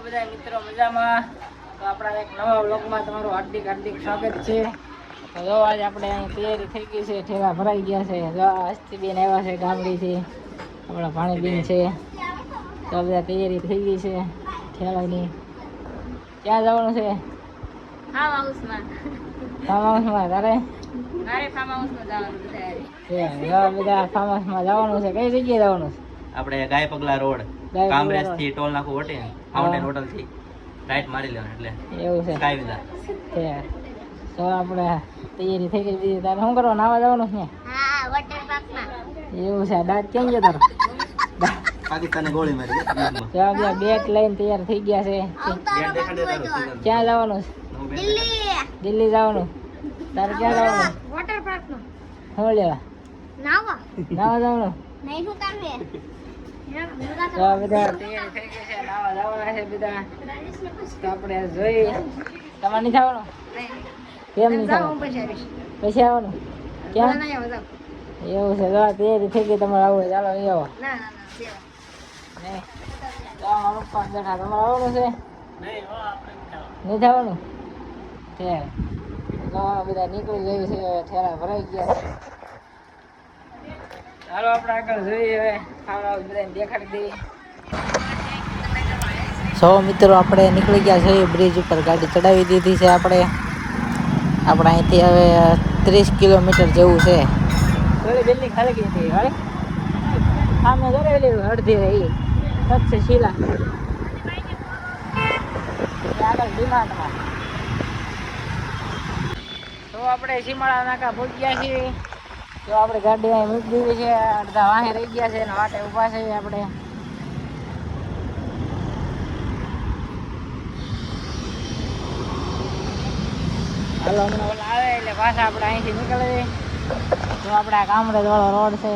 બધા મિત્રો મજામાં. તો આપણા એક નવા વ્લોગમાં તમારું હાર્દિક સ્વાગત છે. તો જો આજે આપણે અહીં તૈયારી થઈ ગઈ છે, ઠેલા ભરાઈ ગયા છે. જો હસ્તીબેન આવ્યા છે ગામડીથી, આપણા ભાણીબેન છે. તો બધા તૈયારી થઈ ગઈ છે ઠેલાની. ક્યાં જવાનું છે? ફાર્મ હાઉસમાં. ફાર્મ હાઉસમાં તારે? મારે ફાર્મ હાઉસમાં જવાનું છે. બધા ફાર્મ હાઉસમાં જવાનું છે. કઈ જગ્યાએ જવાનું છે? આપણે ગાય પગલા રોડ કામરેજ થી ટોલ નાકું વટી માઉન્ટેન હોટલ થી રાઈટ મારી લેવાનું એટલે એવું છે. સ્કાય વિલા તો આપણે તૈયારી થઈ ગઈ. બીજી તારે શું કરવા નાવા જવાનું છે? હા, વોટર પાર્કમાં. એવું છે. દાંત કેમ ગયો તારો? પાકિસ્તાને ગોળી મારી તો બધા બેટ લઈને તૈયાર થઈ ગયા છે. ક્યાં જવાનું છે? દિલ્હી જવાનું. તારે ક્યાં જવાનું? વોટર પાર્કમાં. શું લેવા? નાવા જવાનું? નહીં શું કામ છે? તો બધા તૈયારી થઈ ગઈ છે, નાવા જવાના છે બધા. તો આપણે જોઈ. તમારે નહીં થવાનું? કેમ નહીં થવાનું? પછી આવવાનું? ક્યાં? એવું છે. તો તૈયારી થઈ ગઈ. તમારે આવું ચાલો લઈ આવો. નહીં તો મારું પપ્પા બેઠા. તમારે આવવાનું છે? નહીં થવાનું? તો બધા નીકળી ગયું છે. ઠેલા ભરાઈ ગયા છે. ચાલો આપણે આગળ જોઈએ. હવે ખાવા બધાને દેખાડી દઈએ. મિત્રો આપણે નીકળી ગયા છે. બ્રિજ ઉપર ગાડી ચડાવી દીધી છે આપણે અહીંથી હવે 30 કિલોમીટર જેવું છે. થોડી બેલની ખાલી ગઈ હતી હવે સામે દોરેલી અડધી રહી છે શીલા આગળ ડિમાન્ડમાં. તો આપણે સીમાડા નાકા પહોંચી ગયા છીએ. તો આપણે ગાડી અહીં મૂકી દીધી છે. અડધા વાહે રહી ગયા છે અને વાટે ઊભા છે આપણે. હાલો હમણાં ઓલા આવે એટલે પાછા આપણે અહીંથી નીકળીએ. તો આપણે આ કામરેજ વાળો રોડ છે.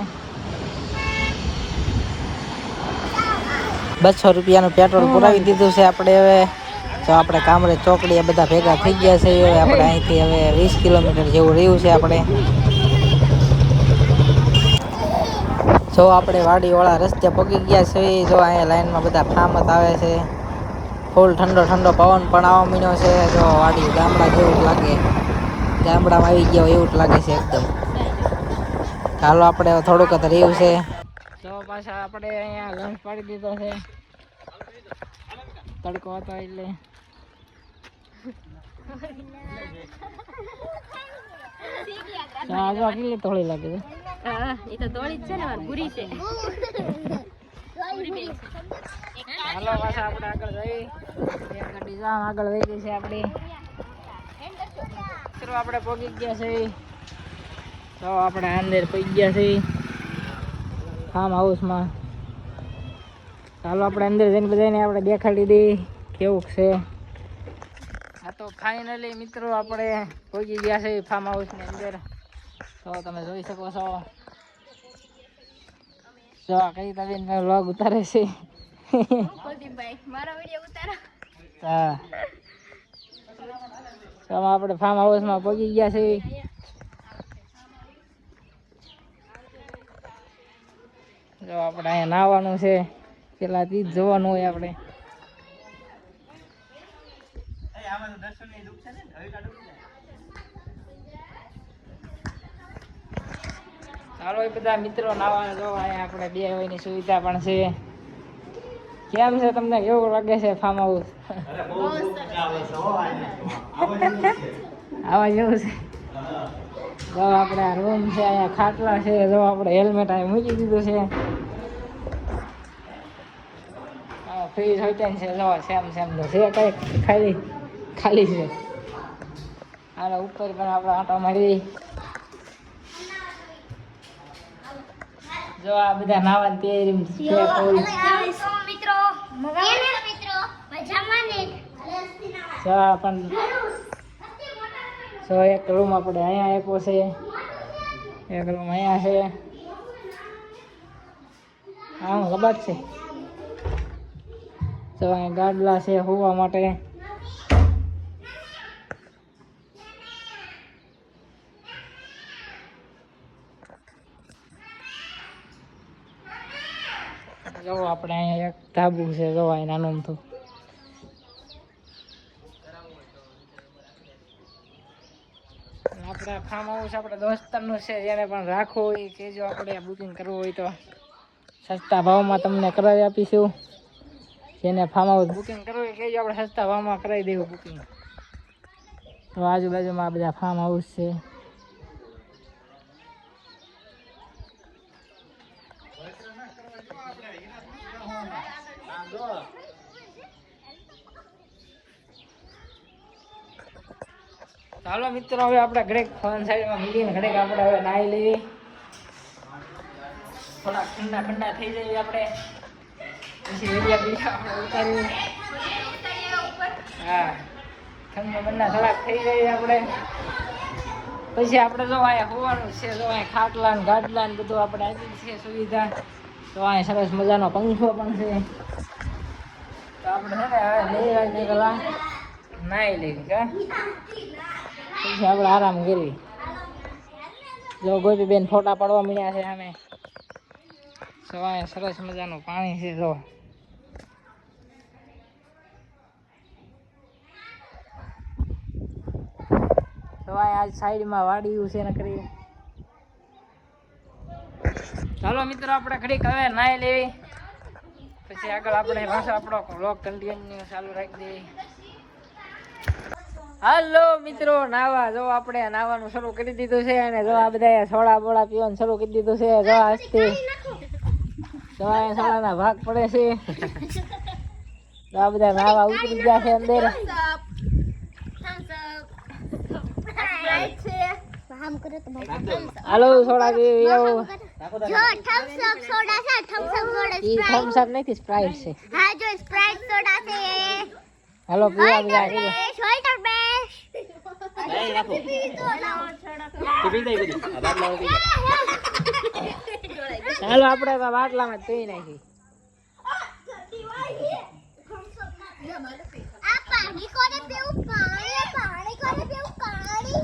200 રૂપિયાનું પેટ્રોલ પુરાવી દીધું છે આપણે હવે. તો આપણે કામરેજ ચોકડીએ બધા ભેગા થઈ ગયા છે. આપણે અહીંથી હવે 20 કિલોમીટર જેવું રહ્યું છે આપણે. જો આપણે વાડીવાળા રસ્તે પગી ગયા છે. જો અહીંયા લાઈનમાં બધા ફાર્મ જ આવે છે. ફૂલ ઠંડો પવન પણ આવવા મીનો છે. જો વાડી ગામડા જેવું જ લાગે, ગામડામાં આવી ગયા એવું જ લાગે છે એકદમ. ચાલો આપણે થોડુંક જ રહ્યું છે. તો પાછા આપણે અહીંયા લંચ પાડી દીધો છે. તડકો હતો એટલે કેટલી થોડી લાગે છે. એ તો દોડી જ છે ને, પૂરી છે. હાલો પાછા આપણે આગળ જઈએ. ગાડી જામ આગળ વહી ગઈ છે આપણી. આપણે પહોંચી ગયા છે. તો આપણે અંદર પહોંચી ગયા છે ફાર્મ હાઉસમાં. ચાલો આપણે અંદર જઈને બધાને આપણે દેખાડી દઈએ કેવું છે. હા તો ફાઇનલી મિત્રો આપણે પહોંચી ગયા છે ફાર્મ હાઉસની અંદર. તો તમે જોઈ શકો છો. જો કઈ તબીન વ્લોગ ઉતારે છે. હા તો આપણે ફાર્મ હાઉસમાં પહોંચી ગયા છે. જો આપણે અહીંયા નાહવાનું છે. પેલા થી જ જોવાનું હોય આપણે. ચાલો એ બધા મિત્રો નાવા જો અહીંયા આપણે બેહવાની સુવિધા પણ છે. કેમ છે તમને, કેવું લાગે છે ફાર્મ હાઉસ? આવા જેવું છે. જો આપણે આ રૂમ છે, અહીંયા ખાટલા છે. જો આપણે હેલ્મેટ અહીં મૂકી દીધું છે. ફ્રીજ હોય છે. જો સેમ તો છે કઈ ખાલી છે. હાલો ઉપર પણ આપણે આંટો મારી. જો આ બધા નાવાની તૈયારી છે. એક રૂમ આપણે અહીંયા આપ્યો છે, એક રૂમ અહીંયા છે. હા ખબર છે. તો અહીંયા ગાદલા છે હોવા માટે. જો આપણે અહીંયા એક ધાબુ છે. જો અહીં નાનું તો ફાર્મ હાઉસ આપણે દોસ્તારનું છે, જેને પણ રાખવું હોય કહેજો, આપણે બુકિંગ કરવું હોય તો સસ્તા ભાવમાં તમને કરાવી આપીશું. જેને ફાર્મ હાઉસ બુકિંગ કરવું હોય કહેજો, આપણે સસ્તા ભાવમાં કરાવી દઈશું બુકિંગ. તો આજુબાજુમાં આ બધા ફાર્મ હાઉસ છે. ચાલો મિત્રો, હવે આપણે ઘડીક ફોન સાઈડમાં મૂકીને ઘડીક આપણે હવે નાહી લઈએ. થોડા ઠંડા થઈ જઈએ આપણે, પછી વિડીયો બીજા આપણે ઉતારીએ. હા, ઠંડા થોડાક થઈ જઈએ આપણે, પછી આપણે જો અહીંયા હોવાનું છે. જો અહીંયા ખાટલા ને ગાદલા ને બધું આપણે આપી છે સુવિધા. તો અહીંયા સરસ મજાનો પંખો પણ છે. તો આપણે છે ને હવે લઈ વાગે પેલા નાહી લઈએ, કા પછી આપણે આરામ કરી. જો ગોપીબેન ફોટા પાડવા મળ્યા છે અમે. સવારે સરસ મજાનું પાણી છે. જો સવારે આજ સાઈડમાં વાડિયું છે ને કરી. ચાલો મિત્રો, આપણે ઘડીક હવે નાહી લેવી, પછી આગળ આપણે પાછો આપણો વ્લોગ કન્ટિન્યુ ચાલુ રાખી દઈએ. હાલો મિત્રો, નાવા જો આપણે નાવાનું શરૂ કરી દીધું છે, અને જો આ બધા સોડા બોડા પીવાનું શરૂ કરી દીધું છે. જો આજથી સોડાના ભાગ પડે છે. તો આ બધા નાવા ઉતરી ગયા છે અંદર. હાલો સોડા પીવી આવો. જો થમ્સ અપ સોડા છે, થમ્સ અપ સોડા ઈ થમ્સ અપ નથી, સ્પ્રાઇટ છે. હા, જો સ્પ્રાઇટ સોડા છે. હાલો પીવા બધા. શોલ્ડર બેશ નહીં રાખો. તું પી દઈ બધી. આ બાદ લાવો પી. હાલો આપણે તો બાટલામાં જ પી નાખી. આ પાણી કોને પીવું? પાણી કોને પીવું? પાણી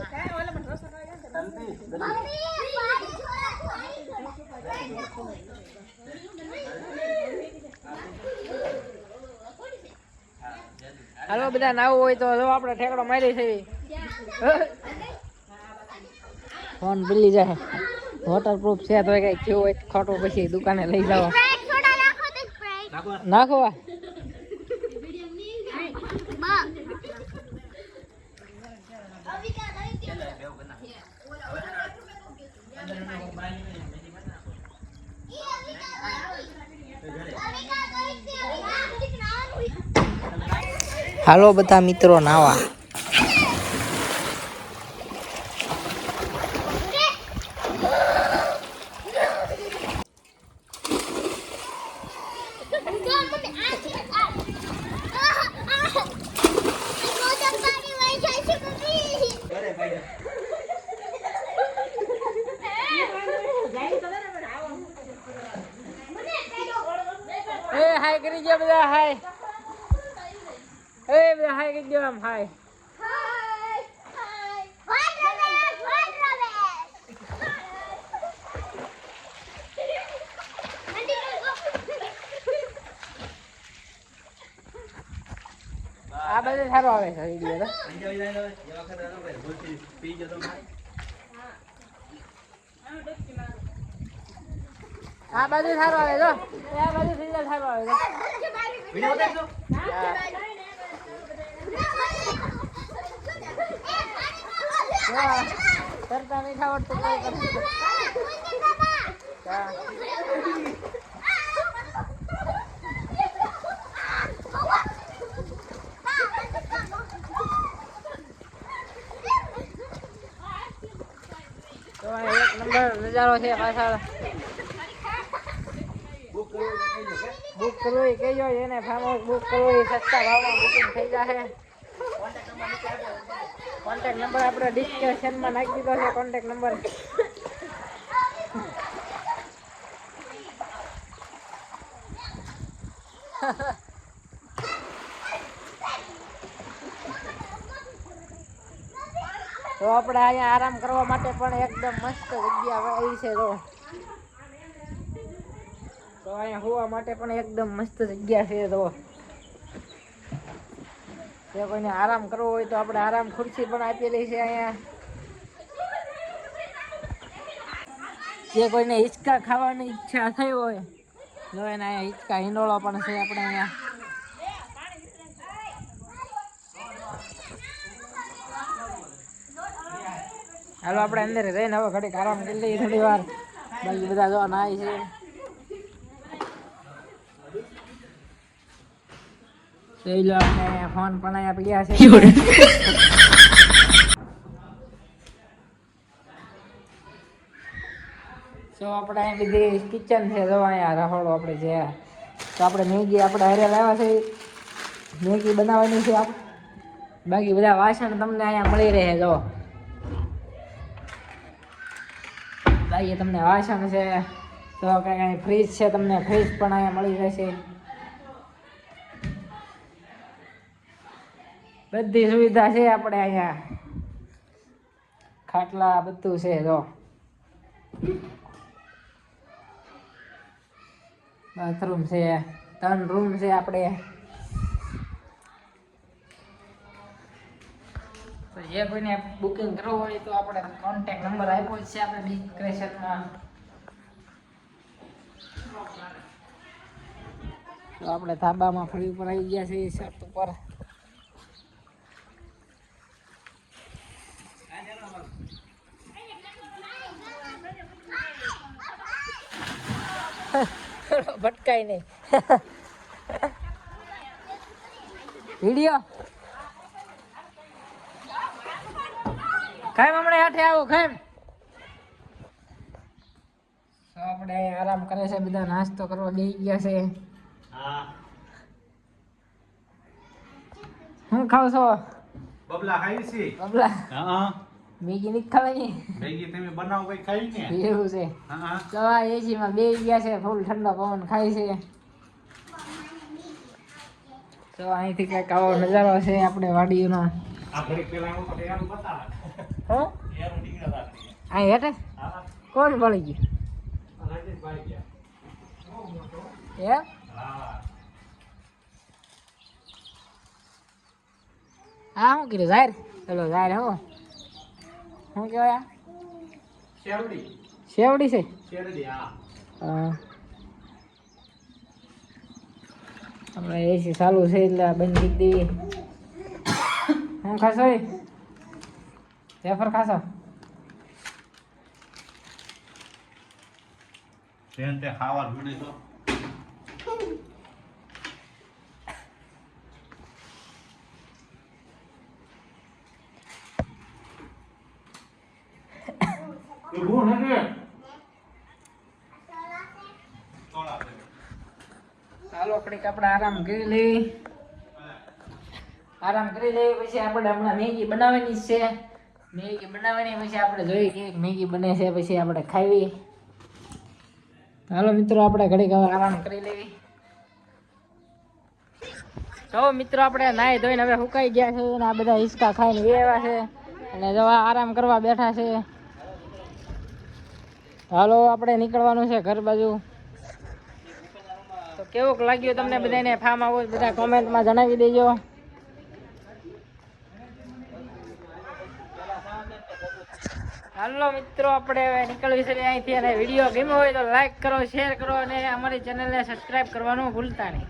હાલો બધા નાવું હોય તો જો આપણે ઠેકડો મારી છે. ફોન ભૂલી જાય. વોટરપ્રૂફ છે તો કઈ કેવું હોય ખોટું પછી દુકાને લઈ જાવ. સોડા નાખો તો સ્પ્રાઇટ નાખો. હાલો બધા મિત્રો નાવા. હાય કરી દો બધા, હાય. બધા હાય કરી દો આમ, હાય. આ બધું સારું આવે છે વિડીયો. આ બાજુ સારું આવે જો. આ બાજુ સિગ્નલ સારું આવે છે. કરતા નહીં આવડતું કઈ કરતું. એક નંબર નજારો છે પાછળ. બુક કરવું એ કહેજો, એને ફાર્મ હાઉસ બુક કરવું એ સસ્તા ભાવમાં બુકિંગ થઈ જશે. કોન્ટેક્ટ નંબર આપણે ડિસ્ક્રિપ્શનમાં નાખી દીધો છે. Contact number. તો આપણે અહીંયા આરામ કરવા માટે પણ એકદમ મસ્ત જગ્યા આવી છે. તો અહીંયા હોવા માટે પણ એકદમ મસ્ત જગ્યા છે. તો કોઈને આરામ કરવો હોય તો આપણે આરામ ખુરશી પણ આપેલી છે અહીંયા. જે કોઈને હિંચકા ખાવાની ઈચ્છા થઈ હોય જો એને અહીંયા હિંચકા હિંડોળો પણ છે આપણે અહીંયા. હાલો આપણે અંદર રહીને હવે ઘડીક આરામ કરી લઈએ થોડી વાર. બાકી બધા જો નાય છે. જોઈ લો આપણે ફોન પણ અહીંયા પડ્યા છે. તો આપણે અહીં બધી કિચન છે જો અહીંયા રહોડો આપણે જે તો આપણે મેગી આપણે હારે લાવ્યા છે મેગી બનાવવાની છે આપણે. બાકી બધા વાસણ તમને અહીંયા મળી રહે જો. બાકી તમને વાસણ છે તો કંઈ ફ્રીજ છે તમને ફ્રીજ પણ અહીંયા મળી રહેશે. બધી સુવિધા છે આપણે અહીંયા. ખાટલા બધું છે જો. બાથરૂમ છે 3 રૂમ છે આપણે. તો જે કોઈને બુકિંગ કરવું હોય તો આપણે કોન્ટેક્ટ નંબર આપ્યો છે આપણે ડિસ્ક્રિપ્શનમાં. તો આપણે ધાબામાં ફરી ઉપર આવી ગયા છીએ છત ઉપર. ભટકાય નહીં. વિડીયો ખાઈ હમણાં હાથે આવો ખાઈ. તો આપણે આરામ કરે છે બધા નાસ્તો કરવા બેસી ગયા છે. હું ખાવ છો? બબલા ખાઈ છે. બબલા હા મેગી નથી ખાવાની. મેગી તમે બનાવો કઈ ખાઈ ને. એવું છે. હા તો આ એસીમાં બેસી ગયા છે ફૂલ ઠંડો પવન ખાય છે. તો અહીંથી કંઈક આવો નજારો છે આપણે વાડીનો. આ ઘડી પેલા હું તો યાર બતા. હો યાર ટીંગડા હતા. અહીં હેઠે હા કોણ પડી ગયું? રાજેશ ભાઈ ગયા. એમ હા હા શું કીધું જાહેર? ચલો જાહેર હો શું કહેવાય? શેરડી. શેવડી છે. શેરડી હા. હા હમણાં એસી ચાલુ છે એટલે બંધ કરી દેવી. હું ખાશો વેફર ખાશો? તેન તે ખાવા ભીડી તો ભૂખ નથી. ચાલો કડીક આપણે આરામ કરી લેવી. આરામ કરી લેવી પછી આપણે હમણાં મેગી બનાવવાની છે. મેગી બનાવવાની પછી આપણે જોઈએ કે મેગી બને છે પછી આપણે ખાવી. હાલો મિત્રો આપણે ઘડીક હવે આરામ કરી લેવી. તો મિત્રો આપણે નાહી ધોઈને હવે સુકાઈ ગયા છે અને આ બધા હિંચકા ખાઈને બેવા છે અને જો આરામ કરવા બેઠા છે. હાલો આપણે નીકળવાનું છે ઘર બાજુ. તો કેવું લાગ્યું તમને બધાને ફાર્મ હાઉસ બધા કોમેન્ટમાં જણાવી દેજો. હાલો મિત્રો આપણે હવે નીકળવી છે અહીંથી અને વિડીયો ગમ્યો હોય તો લાઈક કરો, શેર કરો અને અમારી ચેનલને સબસ્ક્રાઈબ કરવાનું ભૂલતા નહીં.